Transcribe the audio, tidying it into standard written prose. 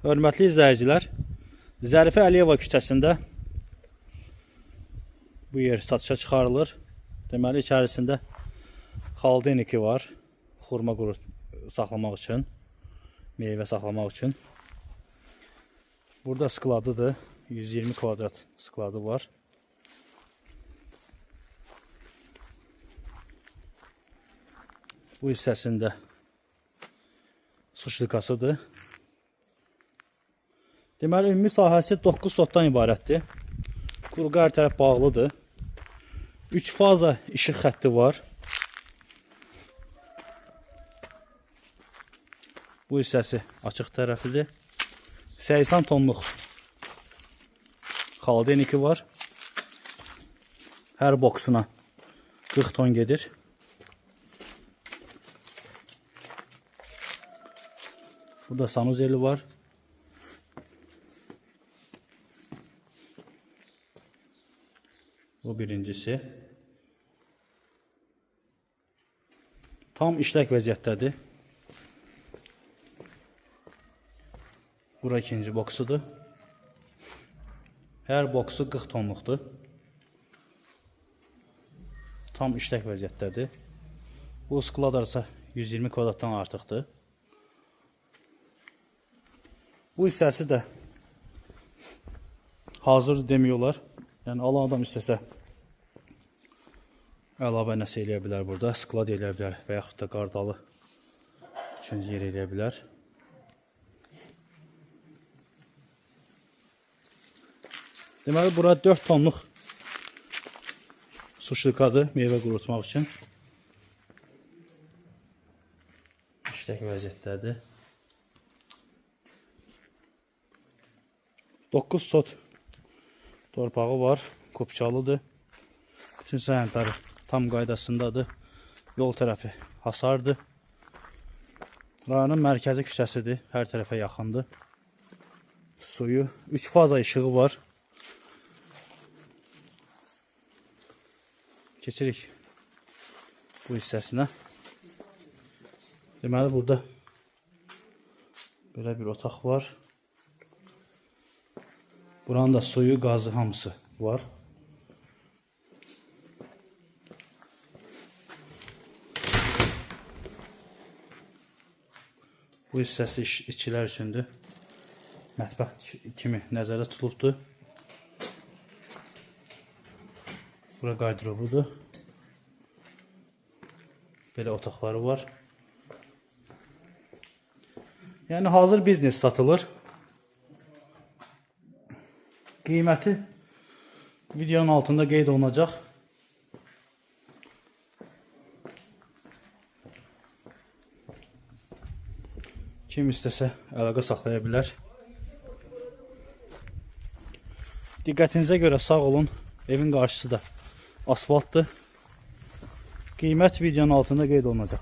Hörmətli izləyicilər, Zərifə Əliyeva küçəsində bu yer satışa çıxarılır. Deməli, içərisində xaldeniki var, xurma saxlamaq üçün, meyvə saxlamaq üçün. Burada skladıdır, 120 kvadrat skladı var. Bu hissəsində su şırkasıdır. Deməli, ümumi sahəsi 9 sotdan ibarətdir. Qurğu hər tərəf bağlıdır. 3 faza işıq xətti var. Bu hissəsi açıq tərəfidir. 80 tonluq xaldeniki var. Hər boksuna 40 ton gedir. Burada sanuzeli var. Bu birincisi. Tam işlək vəziyyətdədir. Bura ikinci boksudur. Hər boksu 40 tonluqdur. Tam işlək vəziyyətdədir. Bu skladarsa 120 kvadratdan artıqdır. Bu hissəsi də hazır demək olar. Yəni alan adam istəsə əlavə nəsə eləyə bilər burada. Sklad eləyə bilər və yaxud da qardalı üçün yer eləyə bilər. Deməli, bura 4 tonluq su şırkadır meyvə qurutmaq üçün. İşlək vəziyyətdədir. 9 sot torpağı var, kopçalıdır. Bütün səhənləri tam qaydasındadır. Yol tərəfi hasardır. Rayonun mərkəzi küçəsidir, hər tərəfə yaxındır. Suyu 3 faza işığı var. Keçirik bu hissəsinə. Deməli, burada belə bir otaq var. Buranın da suyu, qazı hamısı var. Bu hissəsi işçilər üçündür. Mətbəx kimi nəzərdə tutulubdur. Bura qardırobudur. Belə otaqları var. Yəni hazır biznes satılır. Qiyməti videonun altında qeyd olunacaq. Kim istəsə əlaqə saxlaya bilər. Diqqətinizə görə sağ olun. Evin qarşısı da asfaltdır. Qiymət videonun altında qeyd olunacaq.